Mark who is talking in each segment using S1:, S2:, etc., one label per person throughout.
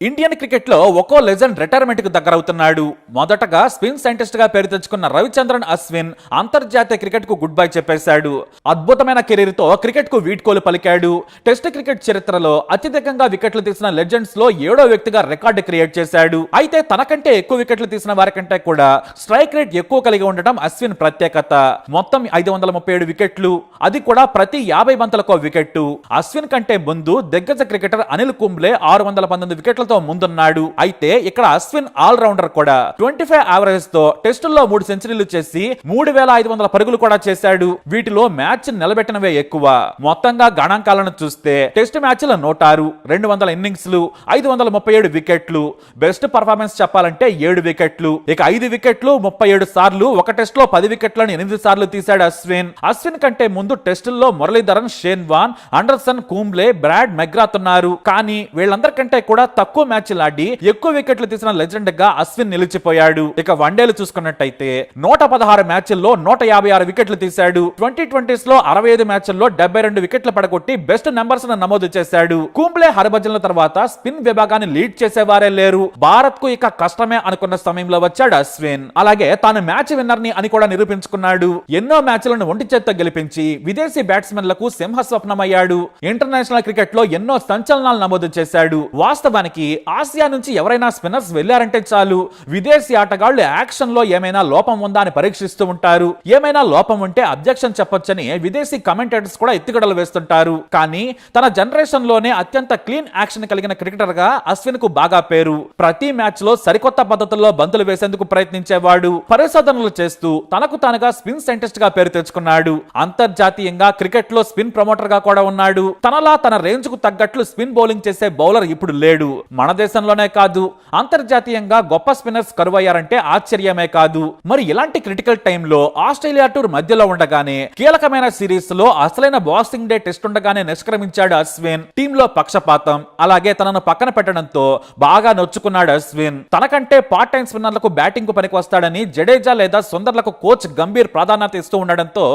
S1: Indian cricket లో ఒక్కో legend retirement కు దగ్గరవుతున్నాడు. మొదటగా స్పిన్ సైంటిస్ట్ గా పేరు తెచ్చుకున్న రవిచంద్రన్ అశ్విన్ అంతర్జాతీయ క్రికెట్ కు గుడ్ బై చెప్పేశాడు. అద్భుతమైన కెరీర్ తో క్రికెట్ కు వీడ్కోలు పలికాడు. టెస్ట్ క్రికెట్ చరిత్రలో అత్యధికంగా వికెట్లు తీసిన లెజెండ్స్ లో 7వ వ్యక్తిగా రికార్డు క్రియేట్ చేశాడు. అయితే తనకంటే ఎక్కువ వికెట్లు తీసిన వారికంటే కూడా స్ట్రైక్ రేట్ ఎక్కువ కలిగి ఉండటం అశ్విన్ ప్రత్యేకత. మొత్తం 537 వికెట్లు, అది కూడా ప్రతి 50 బంతులకో వికెట్టు. అశ్విన్ కంటే ముందు దిగ్గజ క్రికెటర్ అనిల్ కుంబ్లే 619 వికెట్ల ముందున్నాడు. అయితే ఇక్కడ అశ్విన్ ఆల్ రౌండర్ కూడా. 25 యావరేజ్ తో టెస్టుల్లో 3 సెంచరీలు చేసి 3500 పరుగులు కూడా చేశాడు. వీటిలో మ్యాచ్ నిలబెట్టినవే ఎక్కువ. మొత్తంగా గణాంకాలను చూస్తే టెస్ట్ మ్యాచ్ల 106, 200 ఇన్నింగ్స్లు, 537 వికెట్లు. బెస్ట్ పర్ఫార్మెన్స్ చెప్పాలంటే 7 వికెట్లు. ఇక 5 వికెట్లు 37 సార్లు, ఒక టెస్ట్ లో 10 వికెట్లను 8 సార్లు తీశాడు అశ్విన్. అశ్విన్ కంటే ముందు టెస్టుల్లో Muralitharan, Shane Warne, Anderson, Kumble, Brad McGrath ఉన్నారు. కానీ వీళ్ళందరికంటే కూడా తక్కువ మ్యాచ్లు ఆడి ఎక్కువ వికెట్లు తీసిన లెజెండ్ గా అశ్విన్ నిలిచిపోయాడు. ఇక వన్డేలు చూసుకున్నట్టయితే 116 మ్యాచ్ల్లో 156 వికెట్లు తీశాడు. 2020s లో 65 మ్యాచ్ల్లో 72 వికెట్లు పడగొట్టి బెస్ట్ నెంబర్స్ నమోదు చేశాడు. కుంబ్లే, హర్భజన్ల తర్వాత స్పిన్ విభాగాన్ని లీడ్ చేసేవారే లేరు. భారత్ కు ఇక కష్టమే అనుకున్న సమయంలో వచ్చాడు అశ్విన్. అలాగే తాను మ్యాచ్ విన్నర్ ని అని కూడా నిరూపించుకున్నాడు. ఎన్నో మ్యాచ్లను ఒంటి చేత్తో గెలిపించి విదేశీ బ్యాట్స్మెన్లకు సింహ స్వప్నమయ్యాడు. ఇంటర్నేషనల్ క్రికెట్ లో ఎన్నో సంచలనాలు నమోదు చేశాడు. వాస్తవానికి ఆసియా నుంచి ఎవరైనా స్పిన్నర్స్ వెళ్లారంటే చాలు, విదేశీ ఆటగాళ్లు యాక్షన్ లో ఏమైనా లోపం ఉందా అని పరీక్షిస్తూ ఉంటారు. ఏమైనా లోపం ఉంటే అబ్జెక్షన్ చెప్పొచ్చని విదేశీ కమెంటేటర్స్ కూడా ఎత్తుగడలు వేస్తుంటారు. కానీ తన జనరేషన్ లోనే అత్యంత క్లీన్ యాక్షన్ కలిగిన క్రికెటర్ గా అశ్విన్ కు బాగా పేరు. ప్రతి మ్యాచ్ లో సరికొత్త పద్ధతుల్లో బంతులు వేసేందుకు ప్రయత్నించేవాడు. పరిశోధనలు చేస్తూ తనకు తానుగా స్పిన్ సైంటిస్ట్ గా పేరు తెచ్చుకున్నాడు. అంతర్జాతీయంగా క్రికెట్ లో స్పిన్ ప్రమోటర్ గా కూడా ఉన్నాడు. తనలా తన రేంజ్ కు తగ్గట్లు స్పిన్ బౌలింగ్ చేసే బౌలర్ ఇప్పుడు లేడు. మన దేశంలోనే కాదు, అంతర్జాతీయంగా గొప్ప స్పిన్నర్స్ కరువయ్యారంటే ఆశ్చర్యమే కాదు. మరి ఇలాంటి క్రిటికల్ టైంలో ఆస్ట్రేలియా టూర్ మధ్యలో ఉండగానే కీలకమైన సిరీస్ లో అసలైన బాక్సింగ్ డే టెస్ట్ ఉండగానే నిష్క్రమించాడు అశ్విన్. టీంలో పక్షపాతం, అలాగే తనను పక్కన పెట్టడంతో బాగా నొచ్చుకున్నాడు అశ్విన్. తనకంటే పార్ట్ టైం స్పిన్నర్లకు బ్యాటింగ్ కు పనికి వస్తాడని జడేజా లేదా సుందర్లకు కోచ్ గంభీర్ ప్రాధాన్యత ఇస్తూ ఉండడంతో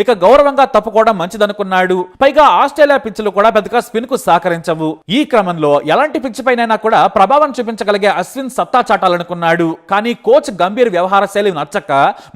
S1: ఇక గౌరవంగా తప్పుకోవడం మంచిదనుకున్నాడు. పైగా ఆస్ట్రేలియా పిచ్లు కూడా పెద్దగా స్పిన్ కు సహకరించవు. ఈ క్రమంలో ఎలాంటి పిచ్ పైనైనా కూడా ప్రభావం చూపించగలిగే అశ్విన్ సత్తా చాటాలనుకున్నాడు. కానీ కోచ్ గంభీర్ వ్యవహార శైలి నచ్చక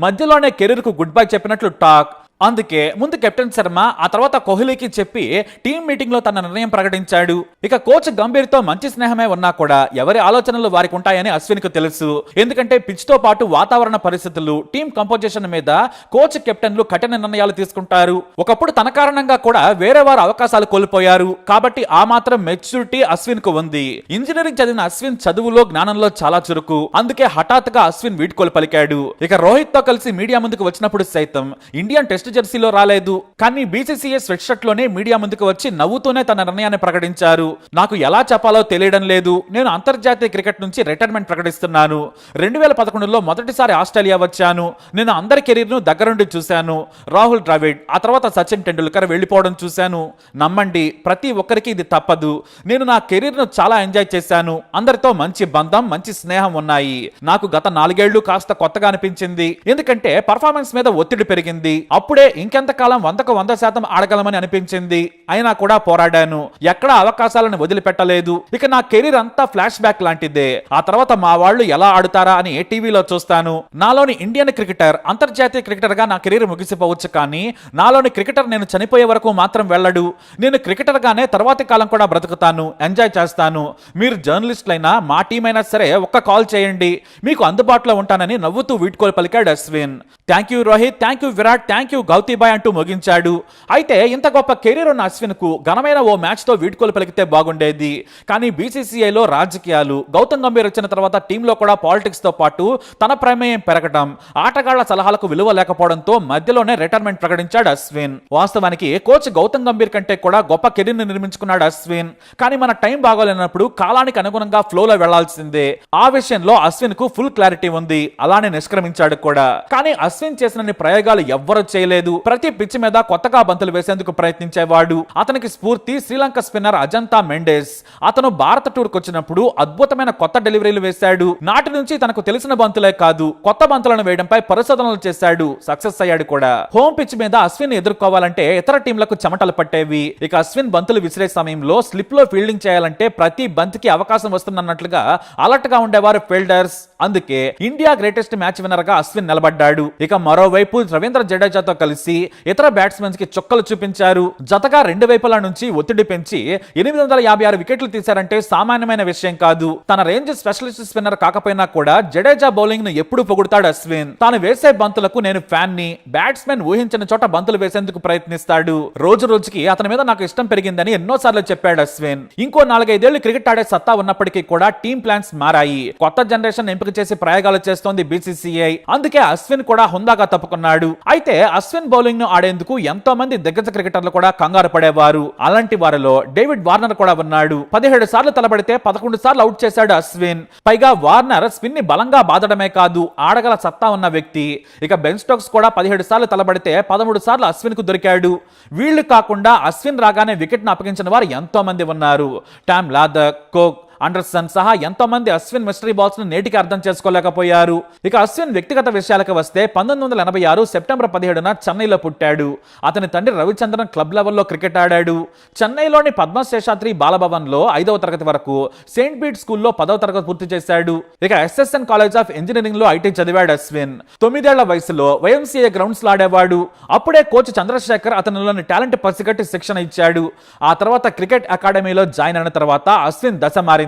S1: మధ్యలోనే కెరీర్ కు గుడ్ బై చెప్పినట్లు టాక్. అందుకే ముందు కెప్టెన్ శర్మ, ఆ తర్వాత కోహ్లీకి చెప్పి టీం మీటింగ్ లో తన నిర్ణయం ప్రకటించాడు. ఇక కోచ్ గంభీర్ తో మంచి స్నేహమే ఉన్నా కూడా ఎవరి ఆలోచనలు వారికి ఉంటాయని అశ్విన్ కు తెలుసు. ఎందుకంటే పిచ్ తో పాటు వాతావరణ పరిస్థితులు, టీం కంపోజిషన్ మీద కోచ్ కెప్టెన్లు కఠిన నిర్ణయాలు తీసుకుంటారు. ఒకప్పుడు తన కారణంగా కూడా వేరే వారు అవకాశాలు కోల్పోయారు. కాబట్టి ఆ మాత్రం మెచ్యూరిటీ అశ్విన్ కు ఉంది. ఇంజనీరింగ్ చదివిన అశ్విన్ చదువులో, జ్ఞానంలో చాలా చురుకు. అందుకే హఠాత్తుగా అశ్విన్ వీడ్కోలు పలికాడు. ఇక రోహిత్ తో కలిసి మీడియా ముందుకు వచ్చినప్పుడు సైతం ఇండియన్ టెస్ట్ జెర్సీలో రాలేదు. కానీ బీసీసీఐ స్వెట్ షర్ట్ లోనే మీడియా ముందుకు వచ్చి నవ్వుతూనే తన నిర్ణయాన్ని ప్రకటించారు. నాకు ఎలా చెప్పాలో తెలియడం లేదు, నేను అంతర్జాతీయ క్రికెట్ నుంచి రిటైర్మెంట్ ప్రకటిస్తున్నాను. 2011లో మొదటిసారి ఆస్ట్రేలియా వచ్చాను. నేను అందరి కెరీర్ ను దగ్గరుండి చూశాను. రాహుల్ ద్రావిడ్, ఆ తర్వాత సచిన్ టెండూల్కర్ వెళ్లిపోవడం చూశాను. నమ్మండి, ప్రతి ఒక్కరికి ఇది తప్పదు. నేను నా కెరీర్ ను చాలా ఎంజాయ్ చేశాను. అందరితో మంచి బంధం, మంచి స్నేహం ఉన్నాయి. నాకు గత 4 ఏళ్లు కాస్త కొత్తగా అనిపించింది. ఎందుకంటే పర్ఫార్మెన్స్ మీద ఒత్తిడి పెరిగింది. అప్పుడే ఇంకెంతకాలం 100కు 100% ఆడగలమని అనిపించింది. అయినా కూడా పోరాడాను. ఎక్కడ అవకాశాలను వదిలిపెట్టలేదు. ఇక నా కెరీర్ అంతా ఫ్లాష్ బ్యాక్ లాంటిదే. ఆ తర్వాత మా వాళ్ళు ఎలా ఆడుతారా అని టీవీలో చూస్తాను. నాలోని ఇండియన్ క్రికెటర్ అంతర్జాతీయ క్రికెటర్ గా నా కెరీర్ ముగిసిపోవచ్చు, కానీ నాలోని క్రికెటర్ నేను చనిపోయే వరకు మాత్రం వెళ్ళడు. నేను క్రికెటర్ గానే తర్వాతి కాలం కూడా బ్రతుకుతాను, ఎంజాయ్ చేస్తాను. మీరు జర్నలిస్టులైనా, మా టీం అయినా సరే ఒక్క కాల్ చేయండి, మీకు అందుబాటులో ఉంటానని నవ్వుతూ వీడ్కోలు పలికాడు Ashwin. Thank you Rohit, thank you Virat, thank you గౌతీబాయ్ అంటూ ముగించాడు. అయితే ఇంత గొప్ప కెరీర్ ఉన్న అశ్విన్ కు ఘనమైన ఓ మ్యాచ్ తో వీడ్కోలు పలికితే బాగుండేది. కానీ బీసీసీఐలో రాజకీయాలు, గౌతమ్ గంభీర్ వచ్చిన తర్వాత టీంలో కూడా పాలిటిక్స్ తో పాటు తన ప్రమేయం పెరగడం, ఆటగాళ్ల సలహాలకు విలువ లేకపోవడంతో మధ్యలోనే రిటైర్మెంట్ ప్రకటించాడు అశ్విన్. వాస్తవానికి కోచ్ గౌతమ్ గంభీర్ కంటే కూడా గొప్ప కెరీర్ ని నిర్మించుకున్నాడు అశ్విన్. కానీ మన టైం బాగోలేనప్పుడు కాలానికి అనుగుణంగా ఫ్లోలో వెళ్లాల్సిందే. ఆ విషయంలో అశ్విన్ కు ఫుల్ క్లారిటీ ఉంది. అలానే నిష్క్రమించాడు కూడా. కానీ అశ్విన్ చేసిన ప్రయోగాలు ఎవ్వరూ చేయలేదు. లేదు. ప్రతి పిచ్ మీద కొత్తగా బంతులు వేసేందుకు ప్రయత్నించేవాడు. అతనికి స్ఫూర్తి శ్రీలంక స్పిన్నర్ అజంతా మెండెస్. అతను భారత టూర్ వచ్చినప్పుడు అద్భుతమైన కొత్త డెలివరీలు వేశాడు. నాటి నుంచి తనకు తెలిసిన బంతులే కాదు, కొత్త బంతులను వేయడంపై పరిశోధనలు చేశాడు. సక్సెస్ అయ్యాడు కూడా. హోమ్ పిచ్ మీద అశ్విన్ ఎదుర్కోవాలంటే ఇతర టీంలకు చెమటలు పట్టేవి. ఇక అశ్విన్ బంతులు విసిరే సమయంలో స్లిప్ లో ఫీల్డింగ్ చేయాలంటే ప్రతి బంతికి అవకాశం వస్తున్నట్లుగా అలర్ట్ గా ఉండేవారు ఫీల్డర్స్. అందుకే ఇండియా గ్రేటెస్ట్ మ్యాచ్ విన్నర్ గా అశ్విన్ నిలబడ్డాడు. ఇక మరోవైపు రవీంద్ర జడేజాతో కలిసి ఇతర బ్యాట్స్మెన్స్ కి చుక్కలు చూపించారు. జతగా రెండు వైపుల నుంచి ఒత్తిడి పెంచి 856 వికెట్లు తీశారంటే సామాన్యమైన విషయం కాదు. తన రేంజ్ స్పెషలిస్ట్ స్పిన్నర్ కాకపోయినా కూడా జడేజా బౌలింగ్ ను ఎప్పుడు పొగుడుతాడు అశ్విన్. తాను వేసే బంతులకు నేను ఫ్యాన్ ని, బ్యాట్స్మెన్ ఊహించిన చోట బంతులు వేసేందుకు ప్రయత్నిస్తాడు. రోజు రోజుకి అతని మీద నాకు ఇష్టం పెరిగిందని ఎన్నోసార్లు చెప్పాడు అశ్విన్. ఇంకో 4-5 ఏళ్లు క్రికెట్ ఆడే సత్తా ఉన్నప్పటికీ కూడా టీమ్ ప్లాన్స్ మారాయి. కొత్త జనరేషన్ ఎంపిక చేసి ప్రయోగాలు చేస్తోంది బీసీసీఐ. అందుకే అశ్విన్ కూడా హుందాగా తప్పుకున్నాడు. అయితే అశ్విన్ బౌలింగ్ ను ఆడేందుకు ఎంతో మంది దిగ్గజ క్రికెటర్లు కూడా కంగారు పడేవారు. అలాంటి వారిలో డేవిడ్ వార్నర్ కూడా ఉన్నాడు. 17 సార్లు తలబడితే 11 సార్లు అవుట్ చేశాడు అశ్విన్. పైగా వార్నర్ స్పిన్ ని బలంగా బాదడమే కాదు, ఆడగల సత్తా ఉన్న వ్యక్తి. ఇక బెన్ స్టోక్స్ కూడా 17 సార్లు తలబడితే 13 సార్లు అశ్విన్ కు దొరికాడు. వీళ్లు కాకుండా అశ్విన్ రాగానే వికెట్ ను అప్పగించిన వారు ఎంతో మంది ఉన్నారు. టామ్ లాథర్, కోక్, అండర్సన్ సహా ఎంతో మంది అశ్విన్ మిస్టరీ బాల్స్ ను నేటికి అర్థం చేసుకోలేకపోయారు. ఇక అశ్విన్ వ్యక్తిగత విషయాలకు వస్తే 1986 సెప్టెంబర్ 17న చెన్నైలో పుట్టాడు. అతని తండ్రి రవిచంద్రన్ క్లబ్ లెవెల్లో క్రికెట్ ఆడాడు. చెన్నైలోని పద్మశేషాద్రి బాలభవన్ లో 5వ తరగతి వరకు, సెయింట్ పీట్ స్కూల్లో 10వ తరగతి పూర్తి చేశాడు. ఇక ఎస్ఎస్ఎన్ కాలేజ్ ఆఫ్ ఇంజనీరింగ్ లో ఐటీ చదివాడు అశ్విన్. 9 ఏళ్ల వయసులో వైఎంసీఏ గ్రౌండ్స్ లో ఆడేవాడు. అప్పుడే కోచ్ చంద్రశేఖర్ అతనిలోని టాలెంట్ పసిగట్టి శిక్షణ ఇచ్చాడు. ఆ తర్వాత క్రికెట్ అకాడమీలో జాయిన్ అయిన తర్వాత అశ్విన్ దశ మారింది.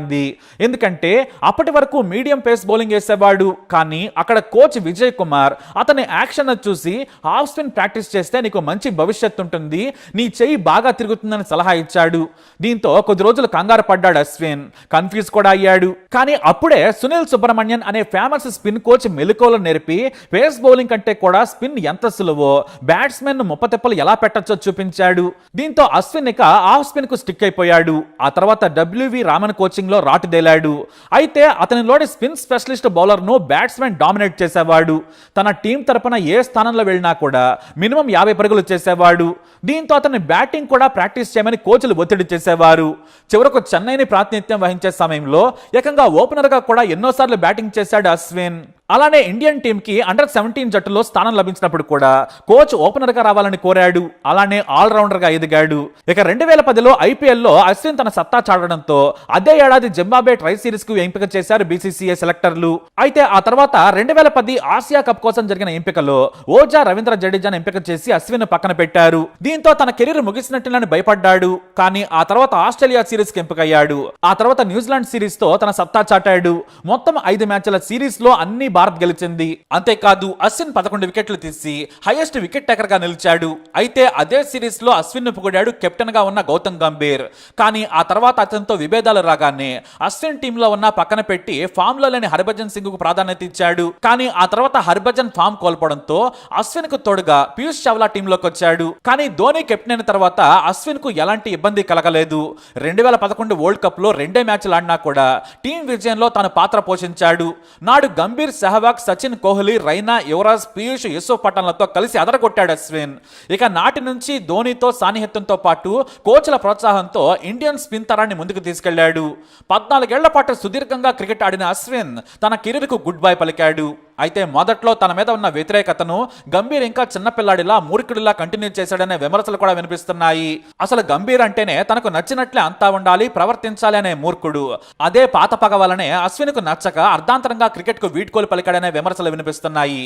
S1: ఎందుకంటే అప్పటి వరకు మీడియం పేస్ బౌలింగ్ వేసేవాడు. కానీ అక్కడ కోచ్ విజయ్ కుమార్ అతని యాక్షన్ చూసి హాఫ్ స్పిన్ ప్రాక్టీస్ చేస్తే నీకు మంచి భవిష్యత్తు ఉంటుంది, నీ చెయ్యి బాగా తిరుగుతుందని సలహా ఇచ్చాడు. దీంతో కొద్ది రోజులు కంగారు పడ్డాడు అశ్విన్. కన్ఫ్యూజ్ కూడా అయ్యాడు. కానీ అప్పుడే సునీల్ సుబ్రహ్మణ్యన్ అనే ఫేమస్ స్పిన్ కోచ్ మెలకువలు నేర్పి పేస్ బౌలింగ్ కంటే కూడా స్పిన్ ఎంత సులువో, బ్యాట్స్మెన్ ముప్పతిప్పలు ఎలా పెట్టచ్చో చూపించాడు. దీంతో అశ్విన్ ఇక ఆఫ్ స్పిన్ కు స్టిక్ అయిపోయాడు. ఆ తర్వాత డబ్ల్యూవి రామన్ కోచింగ్ లో రాటుదేలాడు. అయితే అతనిలోని స్పిన్ స్పెషలిస్ట్ బౌలర్ ను బ్యాట్స్మెన్ డామినేట్ చేసేవాడు. తన టీం తరపున ఏ స్థానంలో వెళ్ళినా కూడా మినిమం 50 పరుగులు చేసేవాడు. దీంతో అతని బ్యాటింగ్ కూడా ప్రాక్టీస్ చేయమని కోచ్లు ఒత్తిడి చేసేవారు. చివరకు చెన్నైని ప్రాతినిధ్యం వహించే సమయంలో ఏకంగా ఓపెనర్ గా కూడా ఎన్నోసార్లు బ్యాటింగ్ చేశాడు అశ్విన్. అలానే ఇండియన్ టీమ్ కి అండర్-17 జట్టులో స్థానం లభించినప్పుడు కూడా కోచ్ ఓపెనర్ గా రావాలని కోరాడు. అలానే ఆల్ రౌండర్ గా ఎదిగాడు. ఇక 2010లో ఐపీఎల్ లో అశ్విన్ తన సత్తా చాటడంతో అదే ఏడాది జింబాబ్వే ట్రై సిరీస్ కు ఎంపిక చేశారు బీసీసీఐ సెలెక్టర్లు. అయితే ఆ తర్వాత 2010 ఆసియా కప్ కోసం జరిగిన ఎంపికలో ఓజా రవీంద్ర జడేజాను ఎంపిక చేసి అశ్విన్ పక్కన పెట్టారు. దీంతో తన కెరీర్ ముగిసినట్లని భయపడ్డాడు. కానీ ఆ తర్వాత ఆస్ట్రేలియా సిరీస్ కి ఎంపికయ్యాడు. ఆ తర్వాత న్యూజిలాండ్ సిరీస్ తో తన సత్తా చాటాడు. మొత్తం 5 మ్యాచ్ల సిరీస్ లో అన్ని భారత్ గెలిచింది. అంతేకాదు అశ్విన్ 11 వికెట్లు తీసి హైయెస్ట్ వికెట్ టేకర్ గా నిలిచాడు. అయితే అదే సిరీస్ లో అశ్విన్ ను పొగిడాడు కెప్టెన్ గా ఉన్న గౌతమ్ గంభీర్. కానీ ఆ తర్వాత అతనితో విభేదాలు రాగానే అశ్విన్ టీమ్ లో ఉన్న పక్కన పెట్టి ఫామ్ లో లేని హర్భజన్ సింగ్ కు ప్రాధాన్యత ఇచ్చాడు. కానీ ఆ తర్వాత హర్భజన్ ఫామ్ కోల్పోవడంతో అశ్విన్ కు తోడుగా పీయూష్ చావ్లా టీమ్ లోకి వచ్చాడు. కానీ ధోని కెప్టెన్ అయిన తర్వాత అశ్విన్ కు ఎలాంటి ఇబ్బంది కలగలేదు. 2011 వరల్డ్ కప్ లో 2 మ్యాచ్లు ఆడినా కూడా టీం విజయంలో తాను పాత్ర పోషించాడు. నాడు గంభీర్, సెహవాగ్, సచిన్, కోహ్లీ, రైనా, యువరాజ్, పీయూష్, యూసుఫ్ పఠాన్లతో కలిసి అదరగొట్టాడు అశ్విన్. ఇక నాటి నుంచి ధోనితో సాన్నిహిత్యంతో పాటు కోచ్ల ప్రోత్సాహంతో ఇండియన్ స్పిన్ తరాన్ని ముందుకు తీసుకెళ్లాడు. 14 ఏళ్ల పాటు సుదీర్ఘంగా క్రికెట్ ఆడిన అశ్విన్ తన కెరీర్ కు గుడ్ బై పలికాడు. అయితే మొదట్లో తన మీద ఉన్న వ్యతిరేకతను గంభీర్ ఇంకా చిన్నపిల్లాడిలా మూర్ఖుడిలా కంటిన్యూ చేశాడనే విమర్శలు కూడా వినిపిస్తున్నాయి. అసలు గంభీర్ అంటేనే తనకు నచ్చినట్లే అంతా ఉండాలి, ప్రవర్తించాలి అనే మూర్ఖుడు. అదే పాత పగ వలనే అశ్విన్ కు నచ్చక అర్ధాంతరంగా క్రికెట్ కు వీడ్కోలు పలికాడనే విమర్శలు వినిపిస్తున్నాయి.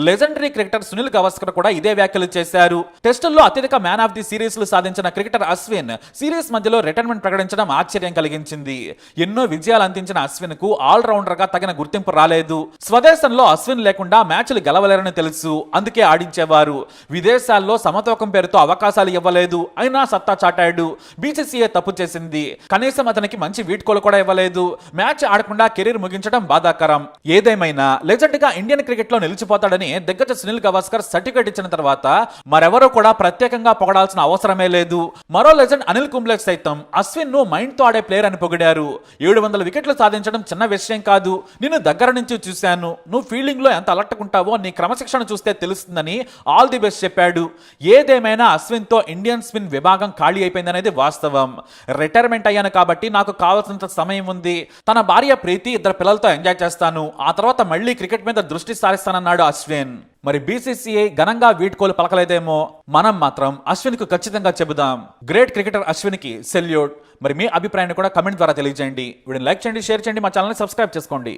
S1: లెజెండరీ క్రికెటర్ సునీల్ గవాస్కర్ కూడా ఇదే వ్యాఖ్యలు చేశారు. టెస్టుల్లో అత్యధిక మ్యాన్ ఆఫ్ ది సిరీస్ లు సాధించిన క్రికెటర్ అశ్విన్ సిరీస్ మధ్యలో రిటైర్మెంట్ ప్రకటించడం ఆశ్చర్యం కలిగించింది. ఎన్నో విజయాలు అందించిన అశ్విన్ కు ఆల్ రౌండర్ గా తగిన గుర్తింపు రాలేదు. స్వదేశంలో అశ్విన్ లేకుండా మ్యాచ్లు గెలవలేరని తెలుసు, అందుకే ఆడించేవారు. విదేశాల్లో సమతూకం పేరుతో అవకాశాలు ఇవ్వలేదు, అయినా సత్తా చాటాడు. బీసీసీఐ తప్పు చేసింది, కనీసం అతనికి మంచి వీడ్కోలు కూడా ఇవ్వలేదు. మ్యాచ్ ఆడకుండా కెరీర్ ముగించడం బాధాకరం. ఏదేమైనా లెజెండ్ గా ఇండియన్ క్రికెట్ లో నిలిచిపోతాడని దిగ్గజ సునీల్ గవాస్కర్ సర్టిఫికేట్ ఇచ్చిన తర్వాత మరెవరూ కూడా ప్రత్యేకంగా పొగడాల్సిన అవసరమే లేదు. మరో లెజెండ్ అనిల్ కుంబ్లే సైతం అశ్విన్ ను మైండ్ తో ఆడే ప్లేయర్ అని పొగిడారు. 700 వికెట్లు సాధించడం చిన్న విషయం కాదు, నిన్ను దగ్గర నుంచి చూశాను, నువ్వు ఫీల్డ్ ఫీల్డింగ్ లో ఎంత అలర్ట్ ఉంటావో నీ క్రమశిక్షణ చూస్తే తెలుస్తుందని ఆల్ ది బెస్ట్ చెప్పాడు. ఏదేమైనా అశ్విన్ తో ఇండియన్ స్పిన్ విభాగం ఖాళీ అయిపోయిందనేది వాస్తవం. రిటైర్మెంట్ అయ్యాను కాబట్టి నాకు కావాల్సినంత సమయం ఉంది. తన భార్య ప్రీతి, 2 పిల్లలతో ఎంజాయ్ చేస్తాను. ఆ తర్వాత మళ్ళీ క్రికెట్ మీద దృష్టి సారిస్తానన్నాడు అశ్విన్. మరి బీసీసీఐ ఘనంగా వీడ్కోలు పలకలేదేమో, మనం మాత్రం అశ్విన్ కు ఖచ్చితంగా చెబుదాం. గ్రేట్ క్రికెటర్ అశ్విన్ కి సెల్యూట్. మరి మీ అభిప్రాయాన్ని కూడా కమెంట్ ద్వారా తెలియజేయండి. వీడియోని లైక్ చేయండి, షేర్ చేయండి, మా ఛానల్ని సబ్స్క్రైబ్ చేసుకోండి.